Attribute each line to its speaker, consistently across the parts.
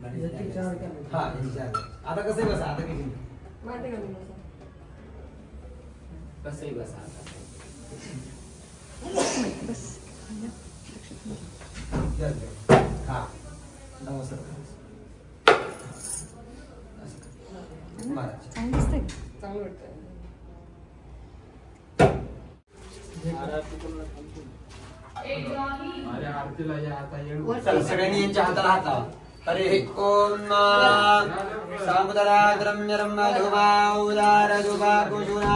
Speaker 1: हा आता कसं बसा आता किती
Speaker 2: कसंही बसा
Speaker 3: बस
Speaker 1: हा नमस्कार
Speaker 3: चांगलं दिसतंय
Speaker 4: चांगलं वाटतंय
Speaker 1: सगळ्यांनी यांच्या हाताला हात लावा हरे ओम सामुदरा द्रम्यरम धुमा उदार धुमा कुशुना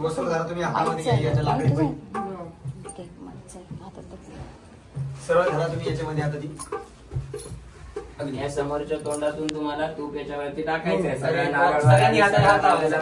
Speaker 1: वसुलधारा तुम्ही हातामध्ये घ्या याच्या लाकडी सरळ धरा तुम्ही याच्यामध्ये आता ती
Speaker 2: या समोरच्या तोंडातून तुम्हाला तूप याच्यावरती टाकायचं आहे
Speaker 1: सगळ्यांनी हात लावायचा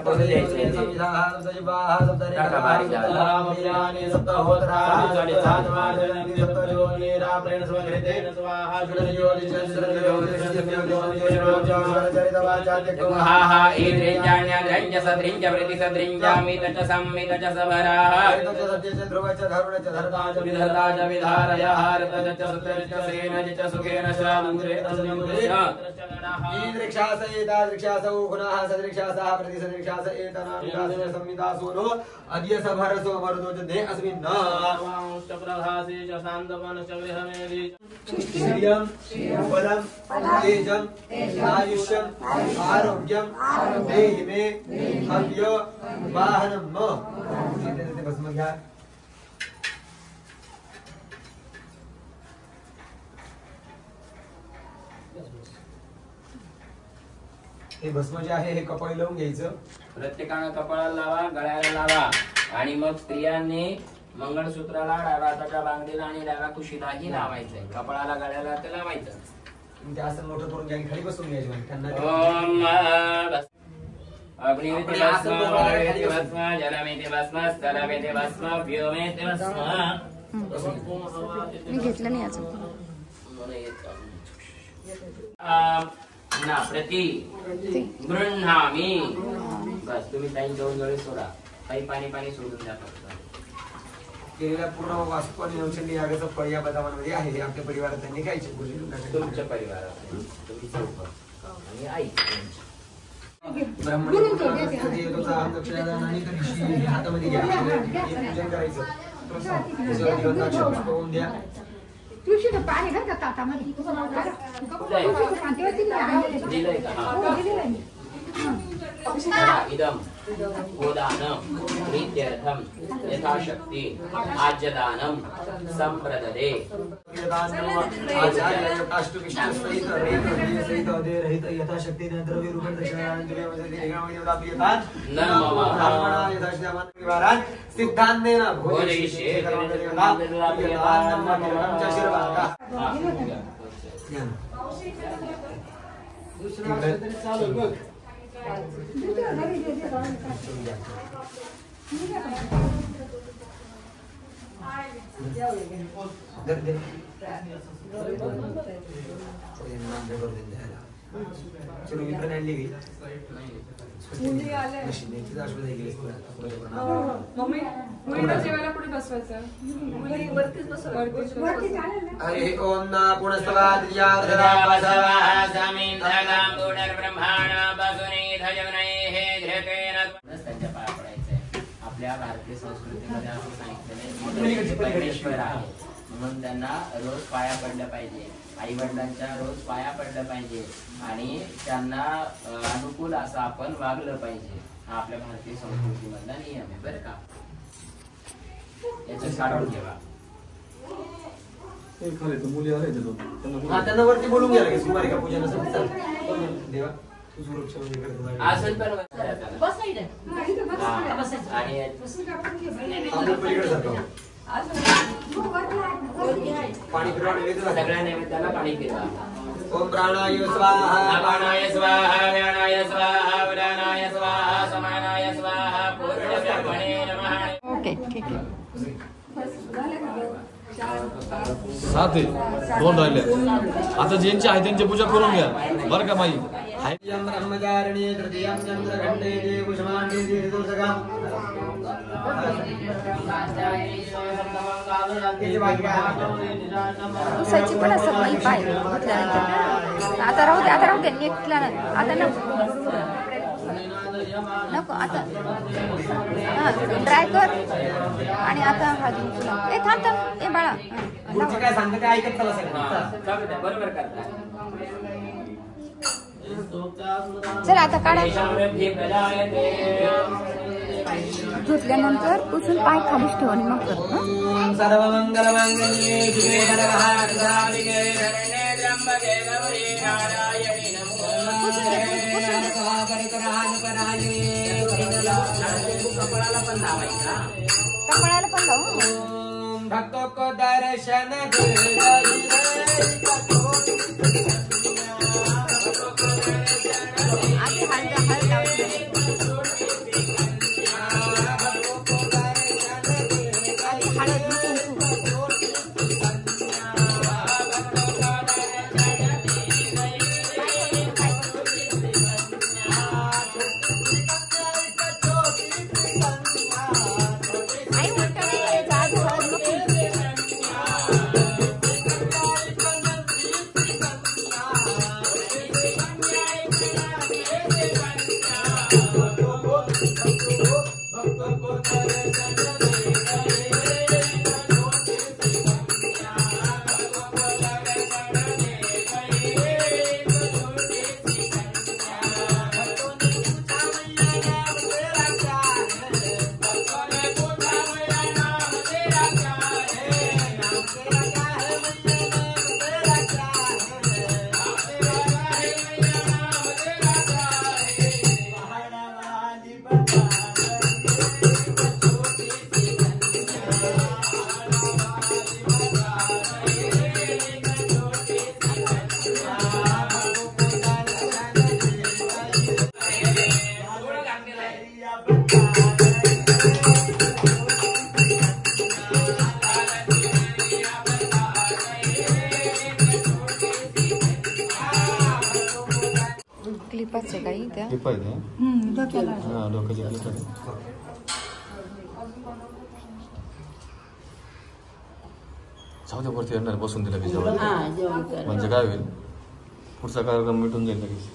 Speaker 1: आरोग्यम देहि मे हव्य वाहनम भस्म घ्या हे भस्म जे आहे हे कपाळी लावून घ्यायचं
Speaker 2: प्रत्येकानं कपाळाला लावा गळ्याला लावा आणि मग स्त्रियांनी मंगळसूत्राला डाव्या हाताच्या बांगडीला आणि डाव्या कुशीलाही लावायचंय कपाळाला गळ्याला ते लावायचं
Speaker 1: ते असं मोठं करून घ्या खाली बसून घ्यायचं त्यांना
Speaker 2: ओम अग्निमिति भस्म वायुमिति भस्म जलमिति भस्म स्थलमिति भस्म व्योमिति भस्म
Speaker 3: मी घेतलं नाही अजून
Speaker 2: ना प्रति गृह्णामी बस तुम्ही टाइम जवळ सोडा काही पाणी सोडून द्या
Speaker 1: केलेला पूर्ण वास्तू आणि औषधी यागाचं फळ या बदामांमध्ये आहे हे आपल्या परिवारात त्यांनी खायचे
Speaker 2: तुमच्या परिवारात तुम्ही चौक आणि आई
Speaker 1: ब्राह्मण हातामध्ये घ्या पूजन करायचं द्या
Speaker 5: तुळशीचं पाणी घाल का ताटामध्ये
Speaker 2: इदं गोदानं प्रीत्यर्थं यथाशक्ति आज्यदानं संप्रददे
Speaker 1: यथाशक्ति द्रव्य रूप सिद्धांतेन चलो विकरण आणली गई हरे ओम पुनस्तवाद
Speaker 2: आपल्या भारतीय संस्कृतीमध्ये असं सांगितलेलं परमेश्वर आहे म्हणून त्यांना रोज पाया पडलं पाहिजे, आई वडिलांच्या रोज पाया पडलं पाहिजे आणि त्यांना अनुकूल असं आपण वागलं पाहिजे. हा आपल्या भारतीय संस्कृतीमधला नियम आहे बरं का. याचं काढून ठेवा.
Speaker 1: त्यांना वरती बोलून घ्या लगेच कुमारिका पूजन देवा
Speaker 2: आसन पण आणि
Speaker 1: पाणी फिरवा
Speaker 2: सगळ्या नैवेद्याला पाणी फिरवा.
Speaker 1: ओम प्राणाय स्वाहा
Speaker 2: अपानाय स्वाहा व्यानाय स्वाहा उदानाय स्वाहा समानाय स्वाहा पूर्णब्रह्मणे नमः.
Speaker 5: ओके ठीक आहे.
Speaker 3: 7 आहे, 2 राहिले. आता ज्यांची आहे त्यांची पूजा करून घ्या बरं का माई.
Speaker 1: ब्रह्मचारिणी तृतीयं चंद्रघंटे देवकुष्मांडे देवदोषगं
Speaker 5: पुसायची पण असं नाही पाय धुतल्यानंतर. आता राहू दे नेटला आता नको आता ट्राय कर आणि आता हा ए थांब ए बाळा
Speaker 1: काय सांगते ते ऐकत चला सगळं
Speaker 2: बरोबर करता.
Speaker 5: चल आता काढा. धुतल्यानंतर पुसून पाय खालीच ठेव आणि मग कर.
Speaker 1: सर्व मंगल मांगल्ये शिवे सर्वसाधिके शरण्ये त्र्यंबके गौरी नारायणी
Speaker 2: कपाळाला पण लावायचा.
Speaker 5: कपाळाला पण लावू.
Speaker 1: भक्तों को दर्शन
Speaker 5: आधी हळद लावते. क्लिपाच आहे काही त्या
Speaker 3: क्लिप आहे
Speaker 5: डोक्याला.
Speaker 3: हा डोक्याची क्लिप आहे. जाऊ दे वरती येणार बसून दिला की म्हणजे काय होईल पुढचा कार्यक्रम मिटून जाईल लगेच.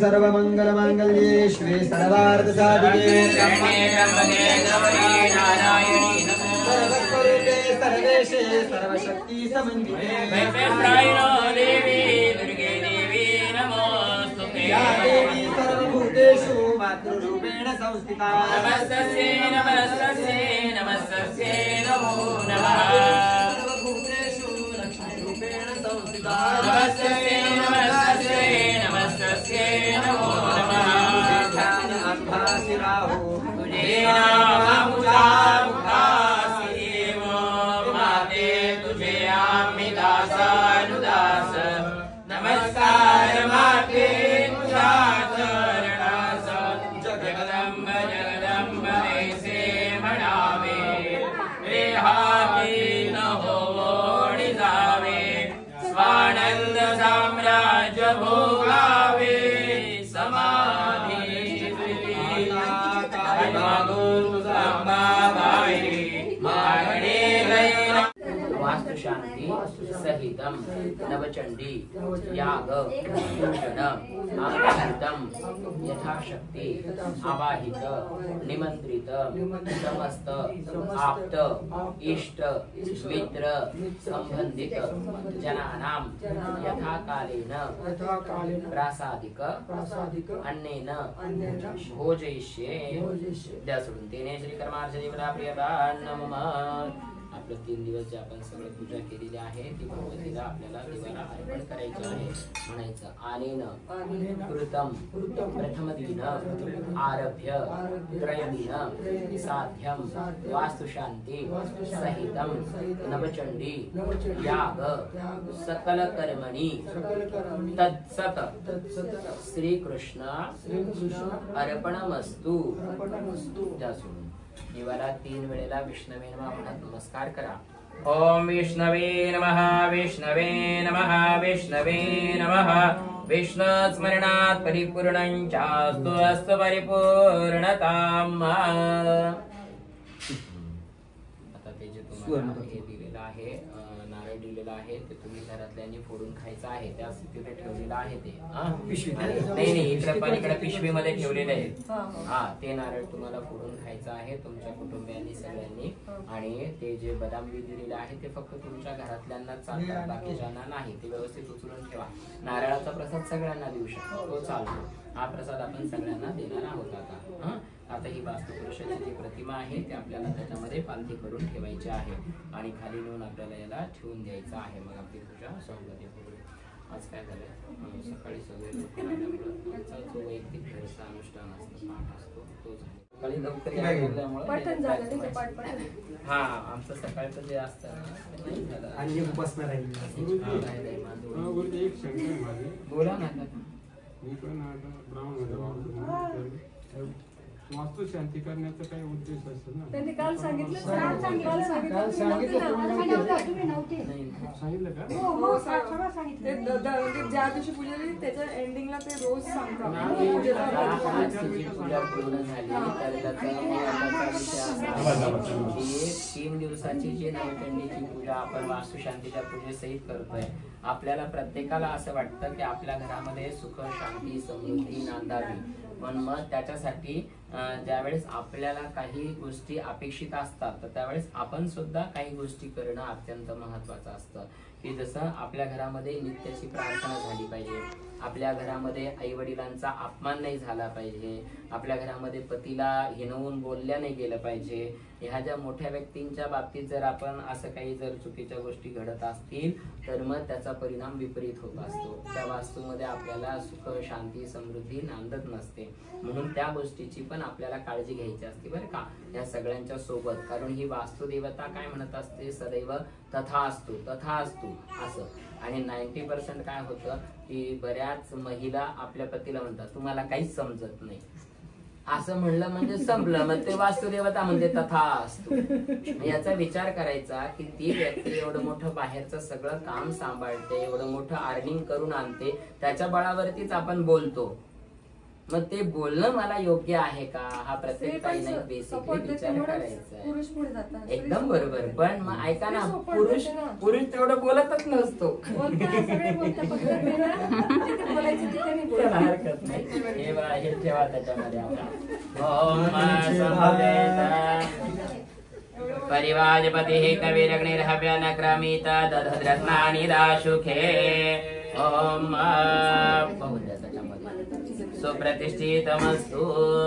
Speaker 1: सर्वमङ्गलमाङ्गल्ये शिवे सर्वार्थसाधिके सर्वस्वरूपे सर्वेशे सर्वशक्ति समन्विते
Speaker 2: देवी दुर्गे देवी नमोस्तुते
Speaker 1: या देवी सर्वभूतेषु मातृरूपेण संस्थिता
Speaker 2: नमस्तस्यै नमस्तस्यै नमस्तस्यै नमो नमः
Speaker 1: सर्वभूतेषु लक्ष्मीरूपेण संस्थिता
Speaker 2: नमस्तस्यै नमस्तस्यै नमस्तस्यै नमो नमः
Speaker 1: अम्भासि राहु
Speaker 2: तुझे नाम मुखासी माते तुझे आम्ही दासानुदास नमस्कार माते तुझ्या चरणास जगदंब जगदंब ऐसे म्हणावे देहाहीन होवोणी जावे स्वानंद साम्राज्य भोगावे समाधी वास्तुशांती सहितम नवचंडी याग पूजन आमंत्रितम यथाशक्ति आवाहित निमंत्रित समस्त आप्त इष्ट मित्र संबंधित जनानां यथाकालेन प्रासादिक अन्नेन भोजयिष्ये द्या सोडून तेने श्री कर्मार्थ देवता प्रियता नमः आपलं 3 दिवस जे आपण सगळं पूजा केलेली आहे ती भगवतीला आपल्याला देवाला अर्पण करायची आहे म्हणायचं आनेन कृतम प्रथम दिन आरभ्य त्रयदिन साध्यम वास्तुशांती सहितम नवचंडी याग सकल कर्मणी तत्सत श्रीकृष्ण अर्पणमस्तु देवाला 3 वेळेला विष्णवे नमः म्हणत नमस्कार करा ओम विष्णवे नमः विष्णवे नमः विष्णवे नमः विष्णु स्मरणात् परिपूर्णं चास्तु अस्तु परिपूर्णताम् आता ते जे तुम्हाला हे दिलेलं आहे नारळ दिलेला आहे ते तुम्ही घरातल्यांनी फोडून खायचं आहे त्या स्थितीने ठेवलेलं आहे ते नाही इकडे पण इकडे पिशवीमध्ये ठेवलेले आहे हा ते नारळ तुम्हाला फोडून खायचं आहे तुमच्या कुटुंबियांनी सगळ्यांनी आणि ते जे बदाम बी दिलेले आहे ते फक्त तुमच्या घरातल्यांना चालतात बाकीच्यांना नाही ते व्यवस्थित उचलून ठेवा नारळाचा प्रसाद सगळ्यांना देऊ शकतो तो चालतो हा प्रसाद आपण सगळ्यांना देणार आहोत आता ही वास्तुपुरुषाची जी प्रतिमा आहे ते आपल्याला त्याच्यामध्ये पालथी करून ठेवायची आहे आणि खाली नेऊन आपल्याला याला ठेवून द्यायचं आहे मग आपली पूजा संपत्ती करू आज काय झालं सकाळी सगळे लोक आल्यामुळे जो वैयक्तिक घरचा अनुष्ठान असतो पाठ असतो तो झाला सकाळी लवकर हा आमचं सकाळचं जे असतं बोला ना
Speaker 4: वास्तू शांती करण्याचा काही उद्देश असतो ना
Speaker 6: त्यांनी काल सांगितलं का ज्या दिवशी पूजा झाली त्याच्या एंडिंगला ते रोज सांगतात
Speaker 2: 3 दिवसाची जी नवचंडीची पूजा आपण वास्तुशांतीच्या पूजेसहित करतोय आपल्याला प्रत्येकाला असं वाटतं की आपल्या घरामध्ये सुख शांती समृद्धी नांदावी पण मग त्याच्यासाठी ज्यावेळेस आपल्याला काही गोष्टी अपेक्षित असतात तर त्यावेळेस आपण सुद्धा काही गोष्टी करणं अत्यंत महत्वाचं असतं की जसं आपल्या घरामध्ये नित्याची प्रार्थना झाली पाहिजे आपल्या घरामध्ये आई वडिलांचा अपमान नाही झाला पाहिजे आपल्या घरामध्ये पतीला हिणवून बोलल्या नाही गेलं पाहिजे ह्या ज्या मोठ्या व्यक्तींच्या बाबतीत जर आपण असं काही जर चुकीच्या गोष्टी घडत असतील तर मग त्याचा परिणाम विपरीत होत असतो त्या वास्तूमध्ये आपल्याला सुख शांती समृद्धी नांदत नसते म्हणून त्या गोष्टीची पण आपल्याला काळजी घ्यायची असते बरं का या सगळ्यांच्या सोबत कारण ही वास्तुदेवता काय म्हणत असते सदैव तथास्तु तथास्तु असं आणि 90% काय होतं की बऱ्याच महिला आपल्या पतीला म्हणतात तुम्हाला काहीच समजत नाही असं म्हणलं म्हणजे संपलं मग ते वास्तुदेवता म्हणजे तथास्तु याचा विचार करायचा की ती व्यक्ती एवढं मोठं बाहेरचं सगळं काम सांभाळते एवढं मोठं अर्निंग करून आणते त्याच्या बळावरतीच आपण बोलतो मग ते बोलणं मला योग्य आहे का हा प्रत्येक ताईने बेसिकली विचार करायचा आहे.
Speaker 6: पुरुष पुढे जातात.
Speaker 2: एकदम बरोबर. पण मग ऐका ना,
Speaker 6: ते support
Speaker 2: पुरुष
Speaker 6: देते ना.
Speaker 2: पुरुष तेवढं बोलतच नसतो.
Speaker 6: बोलतात, सगळे बोलतात. फक्त ते ना, तिथे बोलायचं तिथे नाही
Speaker 2: त्याला
Speaker 6: बोलायचं.
Speaker 2: हरकत नाही. हे बघा, हे ठेवा त्याच्यामध्ये आता. ओम समवेत परिवाजपतिः कविरग्निर्हव्यनक्रमीत दधद्रत्नानि दाशुखे. ओम वाहून द्या त्याच्यामध्ये. सुप्रतिष्ठितमस्तु.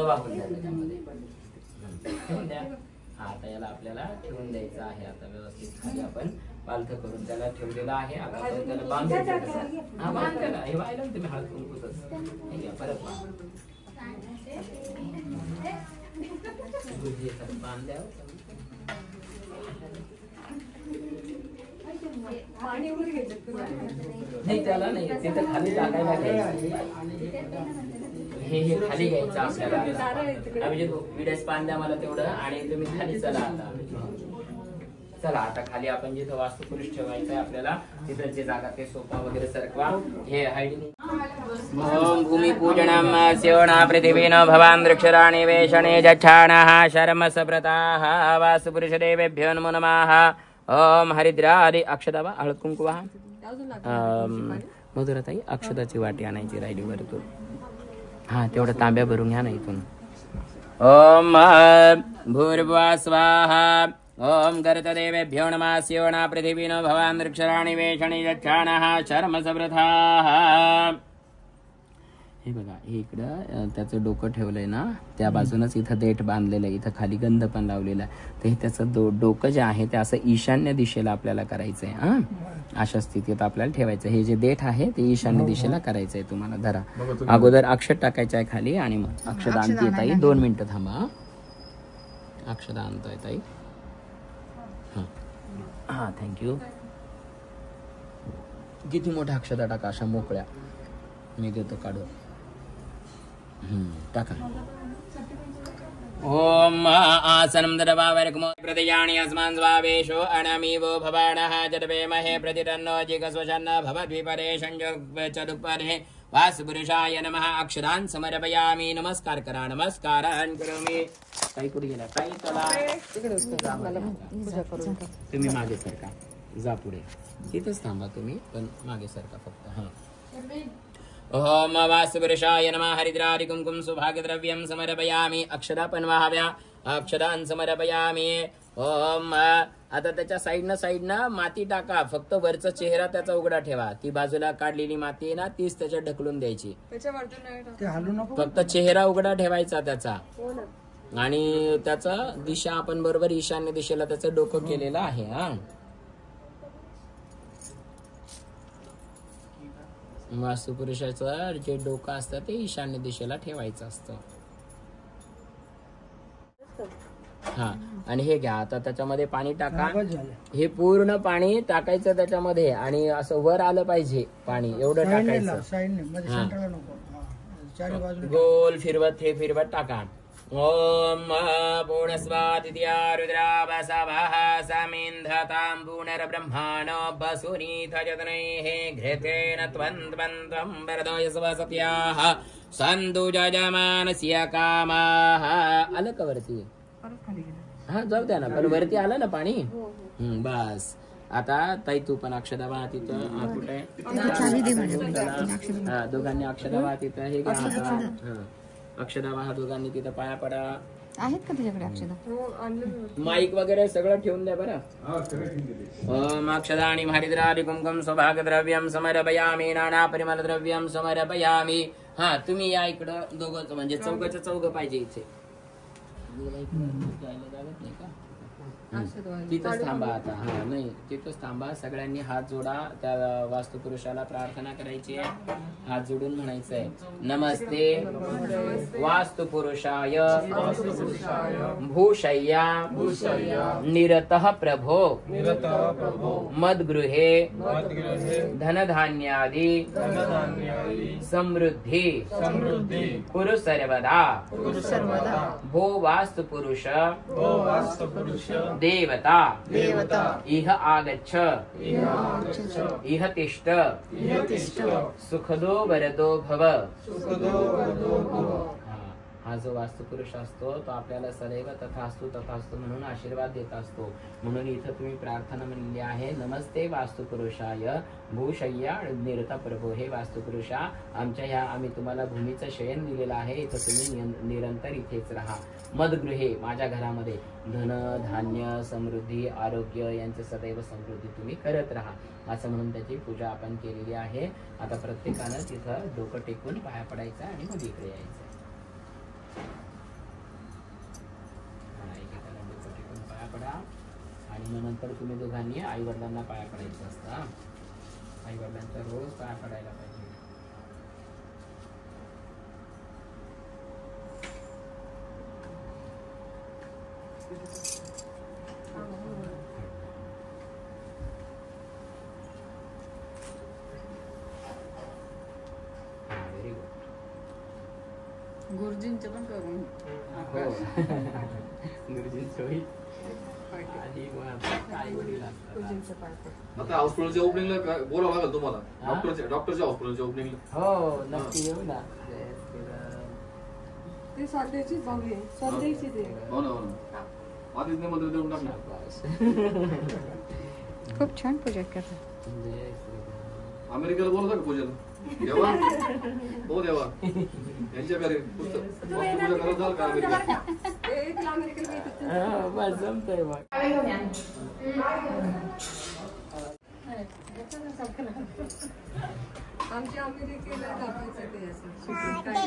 Speaker 2: वाहून द्या त्याच्यामध्ये. ठेवून द्या. आता याला आपल्याला ठेवून द्यायचं आहे. आता व्यवस्थित खाली आपण पालथ करून त्याला ठेवलेलं आहे. आता आपण त्याला बांधून द्यायचं. हा, बांध त्याला. हे व्हायला ना तुम्ही हळद कुंकूचंच. हे घ्या, परत बांध. बांध द्या.
Speaker 6: पाणी वगैरे घेतात तुला.
Speaker 2: नाही, त्याला नाही, तिथं खाली टाकायला घ्यायचं. हे खाली घ्यायचं आपल्याला. म्हणजे विडेस पान द्या मला तेवढं, आणि तुम्ही खाली चला आता. चला आता खाली आपण जिथं वास्तुपुरुष ठेवायचं आहे आपल्याला, तिथं जे जागा ते सोफा वगैरे सरकवा. हे हायडिंग. ओम भूमिपूजनम स्योणा पृथिवीनो भवान् वृक्षराणि वेषणे जच्छाणः शर्मसव्रताः वास्तुपुरुषदेवेभ्यो नमो नमः. ओम हरिद्रादि अक्षता वा हळद कुंकू वा. मधुराताई अक्षताची वाटी आणायची राहिली वरतून. हा, तेवढं तांब्या भरून घ्या ना इथून. ओम भूर्भुवः स्वाहा. ओम गर्तदेवेभ्यो नमः स्योणा पृथिवीनो भवान् वृक्षराणि वेषणे जच्छाणः शर्मसव्रताः. हे बघा, हे इकडं त्याचं डोकं ठेवलंय ना, त्या बाजूनच इथं देठ बांधलेलं आहे. इथं खाली गंध पण लावलेला आहे. तर हे त्याचं डोकं जे आहे ते असं ईशान्य दिशेला आपल्याला करायचंय. हा, अशा स्थितीत आपल्याला ठेवायचं. हे जे देठ आहे ते ईशान्य दिशेला करायचंय. तुम्हाला धरा. अगोदर अक्षत टाकायचं आहे खाली, आणि मग अक्षत आणते ताई. 2 मिनिटं थांबा. अक्षत आणतोय ताई. हा, थँक्यू. किती मोठ्या अक्षता टाका, अशा मोकळ्या. मी देतो काढून. टाका. ओम आसनं दर्भावरकमो प्रदयानि अस्मान् स्वावेशो अनमीवो भवानः जडवेमहे प्रतिरन्नो जिगस्वशन्न भवद्विपरे संजोगचदुपरे वासुपुरुषाय नमः. अक्षरान् समर्पयामि. नमस्कार करा. नमस्कारान् करोमि. काही कुठे गेला काही चला. तुम्ही मागे सरका. जा पुढे. तिथेच थांबा तुम्ही, पण मागे सरका फक्त. हा. ओम वास्तुपुरुषाय नमः. हरिद्रादि कुंकुम सुभागद्रव्यं समर्पयामि. अक्षता पण वाहाव्या. अक्षतान् समर्पयामि. ओम. आता त्याच्या साईडनं माती टाका. फक्त वरचा चेहरा त्याचा उघडा ठेवा. ती बाजूला काढलेली माती आहे ना, तीच त्याच्यात ढकलून द्यायची. फक्त चेहरा उघडा ठेवायचा त्याचा. आणि त्याचा दिशा आपण बरोबर ईशान्य दिशेला त्याचं डोकं केलेलं आहे. हा, वास्तुपुरुषाचं जे डोकं असतं ते ईशान्य दिशेला ठेवायचं असतं. हा, आणि हे घ्या. आता त्याच्यामध्ये पाणी टाका. हे पूर्ण पाणी टाकायचं त्याच्यामध्ये, आणि असं वर आलं पाहिजे पाणी, एवढं टाकायचं. गोल फिरवत हे फिरवत टाका. ओम पूर्णस्वादित्या रुद्रावसवः समिन्धताम्बूनरब्रह्माणो बसुनीथजतनैः घृतेन त्वन्त्वन्त्वं वरदयस्वसत्याः सन्तु जजमानस्य कामाः. आलं का वरती? हा, जाऊ द्या ना. पण वरती आलं ना पाणी. बस. आता ताई तू पण अक्षता वाहा तिथं. कुठे? हा, दोघांनी अक्षता वाहा तिथं. हे घ्या. अक्षता वाहा दोघांनी तिथं. पाया पडा.
Speaker 5: आहेत का तुझ्याकडे अक्षता?
Speaker 2: माईक वगैरे सगळं ठेवून द्या बरं. ओम अक्षतानि हरिद्रादि कुंकुम सौभाग्यद्रव्यं समर्पयामि. नाना परिमलद्रव्यं समर्पयामि. हा, तुम्ही या इकडं. दोघं म्हणजे चौघाचं चौघ पाहिजे इथे. तिथंच थांबा आता. हा, नाही, तिथंच थांबा. सगळ्यांनी हात जोडा. त्या वास्तुपुरुषाला प्रार्थना करायची आहे. हात जोडून म्हणायचंय, नमस्ते वास्तुपुरुषाय भूशय्या निरतः प्रभो मद्गृहे धनधान्यादि समृद्धि कुरु सर्वदा. भो वास्तुपुरुष देवता
Speaker 5: देवता
Speaker 2: इह आगच्छ इह तिष्ठ सुखदो वरदो भव. हा जो वास्तुपुरुष असतो तो आपल्याला सदैव तथास्तु तथास्तु म्हणून आशीर्वाद देत असतो. म्हणून इथं तुम्ही प्रार्थना म्हणली आहे, नमस्ते वास्तुपुरुषाय भूशय्या निरत प्रभो. हे वास्तुपुरुषा, आमच्या ह्या आम्ही तुम्हाला भूमीचं शयन दिलेलं आहे, इथं तुम्ही निरंतर इथेच राहा. मदगृहे, माझ्या घरामध्ये धन धान्य समृद्धी आरोग्य यांचे सदैव समृद्धी तुम्ही करत राहा, असं म्हणून त्याची पूजा आपण केलेली आहे. आता प्रत्येकानं तिथं डोकं टेकून पाया पडायचं आणि मग इकडे यायचं. पाया पडा आणि मग नंतर तुम्ही दोघांनी आई वडिलांना पाया पडायचं असतं. आई वडिलांचा रोज पाया पडायला पाहिजे. Very good.
Speaker 6: गुरुजींचं पण करून
Speaker 2: गुरुजींचं होईल. आणि मग आता आई वडील असतात.
Speaker 3: आता हॉस्पिटलच्या ओपनिंगला बोलावं लागेल तुम्हाला. डॉक्टरच्या हॉस्पिटलच्या ओपनिंगला.
Speaker 2: हो नक्की येऊ ना.
Speaker 6: ते स्वाध्यायचीच भावी आहे, स्वाध्यायचीच आहे.
Speaker 3: हो ना. आधीच निमंत्रण देऊन टाकणार.
Speaker 5: खूप छान पूजा करतात.
Speaker 3: अमेरिकेला बोलवता का पूजेला? देवा हो देवा यांच्या घरी पुस्तक पूजा करत जाल का अमेरिकेला?
Speaker 2: बस जमतंय मग.
Speaker 6: आमच्या अमेरिकेला दाखवायचं ते असं शूटिंग काय.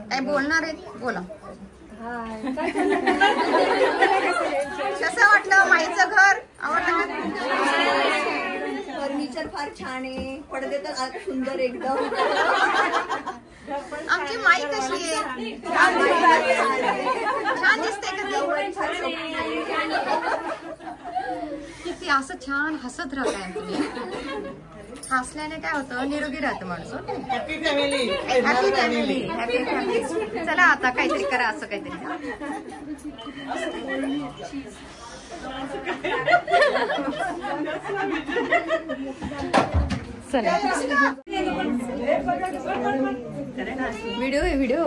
Speaker 5: काय बोलणार आहे? बोला. कसं वाटलं माईचं घर? आवडलं का?
Speaker 6: फर्निचर फार छान आहे, पडदे तर सुंदर एकदम.
Speaker 5: आमची माई कशी आहे? छान दिसते का? किती असं छान हसत राहताय तुम्ही. हसल्याने काय होतं, निरोगी राहतं माणूस. Happy family, happy family, happy family. चला आता काहीतरी करा, असं काहीतरी. चला व्हिडिओ आहे, व्हिडिओ.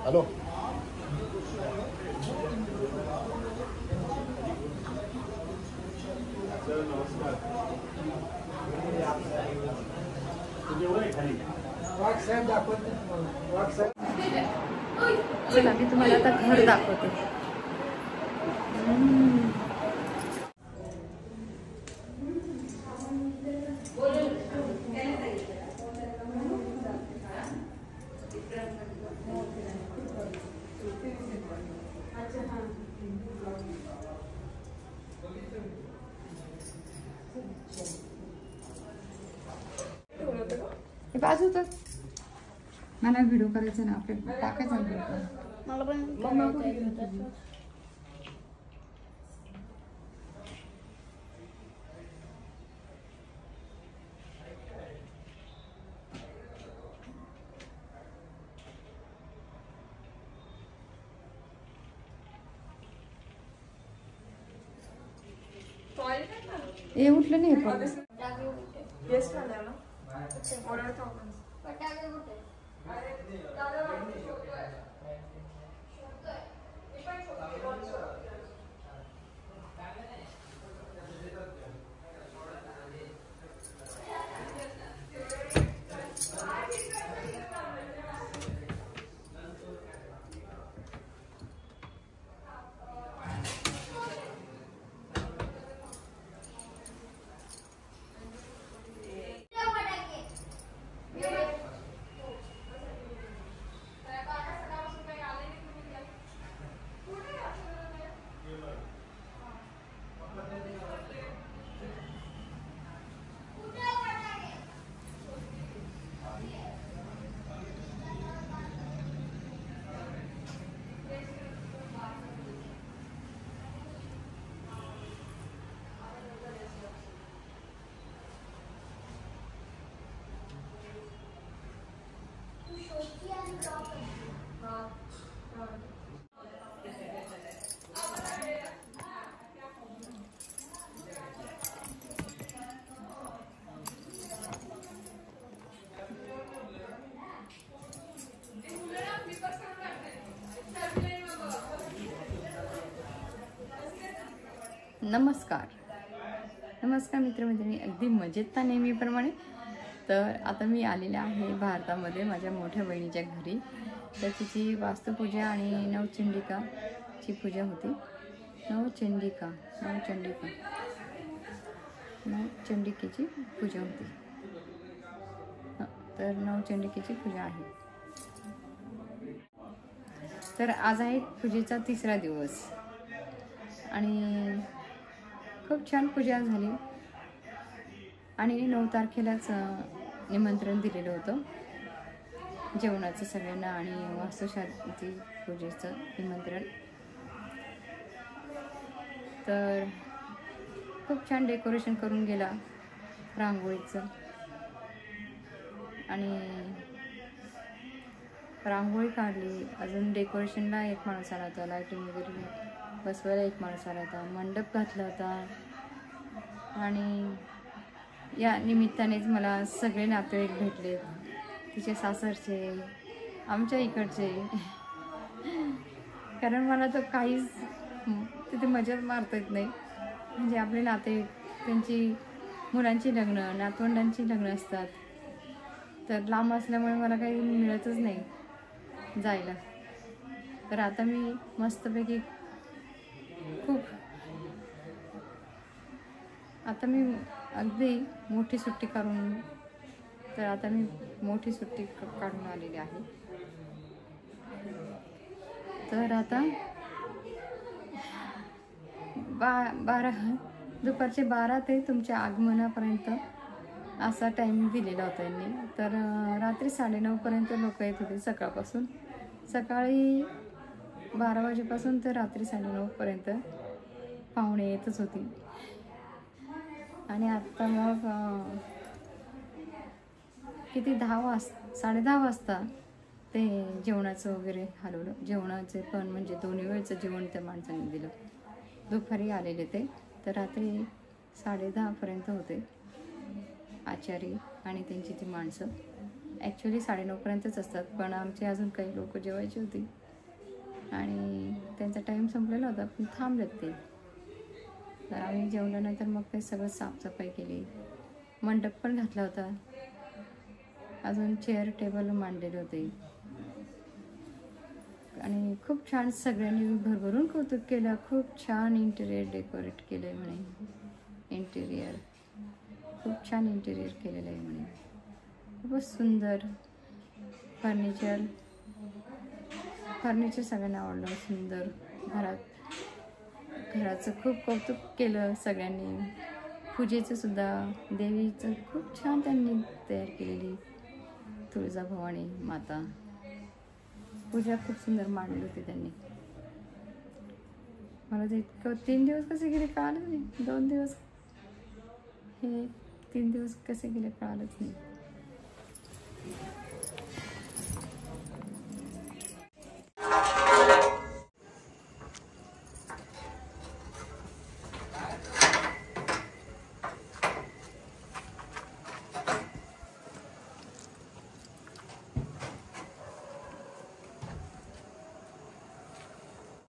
Speaker 3: हॅलो.
Speaker 5: चला मी तुम्हाला आता घर दाखवते. बाजू तर मला व्हिडिओ करायचा ना, आपल्याला टाकायचा मला पण. हे उठलं नाही पण नमस्कार मित्रमैत्रिणी, अगदी मजेत नेहमीप्रमाणे. तर आता मी आलेले आहे भारतामध्ये माझ्या मोठ्या बहिणीच्या घरी. तर तिची वास्तुपूजा आणि नवचंडिकाची पूजा होती. नवचंडिकेची पूजा होती. तर नवचंडिकेची पूजा आहे. तर आज आहे पूजेचा 3रा दिवस आणि खूप छान पूजा झाली. आणि 9 तारखेलाच निमंत्रण दिलेलं होतं जेवणाचं सगळ्यांना आणि वास्तुशांती पूजेचं निमंत्रण. तर खूप छान डेकोरेशन करून गेला रांगोळीचं. आणि रांगोळी काढली. अजून डेकोरेशनला एक माणूस आला होता, लाईटिंग वगैरे बसवायला एक माणूस आला होता, मंडप घातला होता. आणि या निमित्तानेच मला सगळे नातेवाईक भेटले, तिचे सासरचे, आमच्या इकडचे. कारण मला तर काहीच तिथे मजाच मारता येत नाही. म्हणजे आपले नातेवाईक, त्यांची मुलांची लग्न, नातवंडांची लग्न असतात. तर लांब असल्यामुळे मला काही मिळतच नाही जायला. तर आता मी मस्तपैकी अगदी मोठी सुट्टी काढून काढून आलेली आहे. तर आता दुपारचे 12 ते तुमच्या आगमनापर्यंत असा टाईम दिलेला होता यांनी. तर रात्री 9:30पर्यंत लोक येत होते सकाळपासून. सकाळी 12 वाजेपासून तर रात्री 9:30पर्यंत पाहुणे येतच होती. आणि आत्ता मग किती 10:30 वाजता ते जेवणाचं वगैरे हलवलं. जेवणाचे पण म्हणजे 2 वेळचं जेवण त्या माणसांनी दिलं. दुपारी आलेले ते. तर रात्री 10:30पर्यंत होते आचारी आणि त्यांची ती माणसं. ॲक्च्युली 9:30पर्यंतच असतात, पण आमचे अजून काही लोक जेवायची होती आणि त्यांचा टाईम संपलेला होता, पण थांबलेत ते. तर आम्ही जेवल्यानंतर मग ते सगळं साफसफाई केली. मंडप पण घातला होता. अजून चेअर टेबल मांडलेले होते. आणि खूप छान सगळ्यांनी भरभरून कौतुक केलं. खूप छान इंटेरियर डेकोरेट केलं आहे म्हणे. खूप छान इंटेरियर केलेलं आहे म्हणे. खूपच सुंदर फर्निचर सगळ्यांना आवडलं. सुंदर घराचं खूप कौतुक केलं सगळ्यांनी. पूजेचं सुद्धा, देवीचं खूप छान त्यांनी तयार केलेली. तुळजाभवानी माता पूजा खूप सुंदर मांडली होती त्यांनी. मला ते इतकं 3 दिवस कसे गेले कळालंच नाही. 2 दिवस, हे 3 दिवस कसे गेले कळालंच नाही.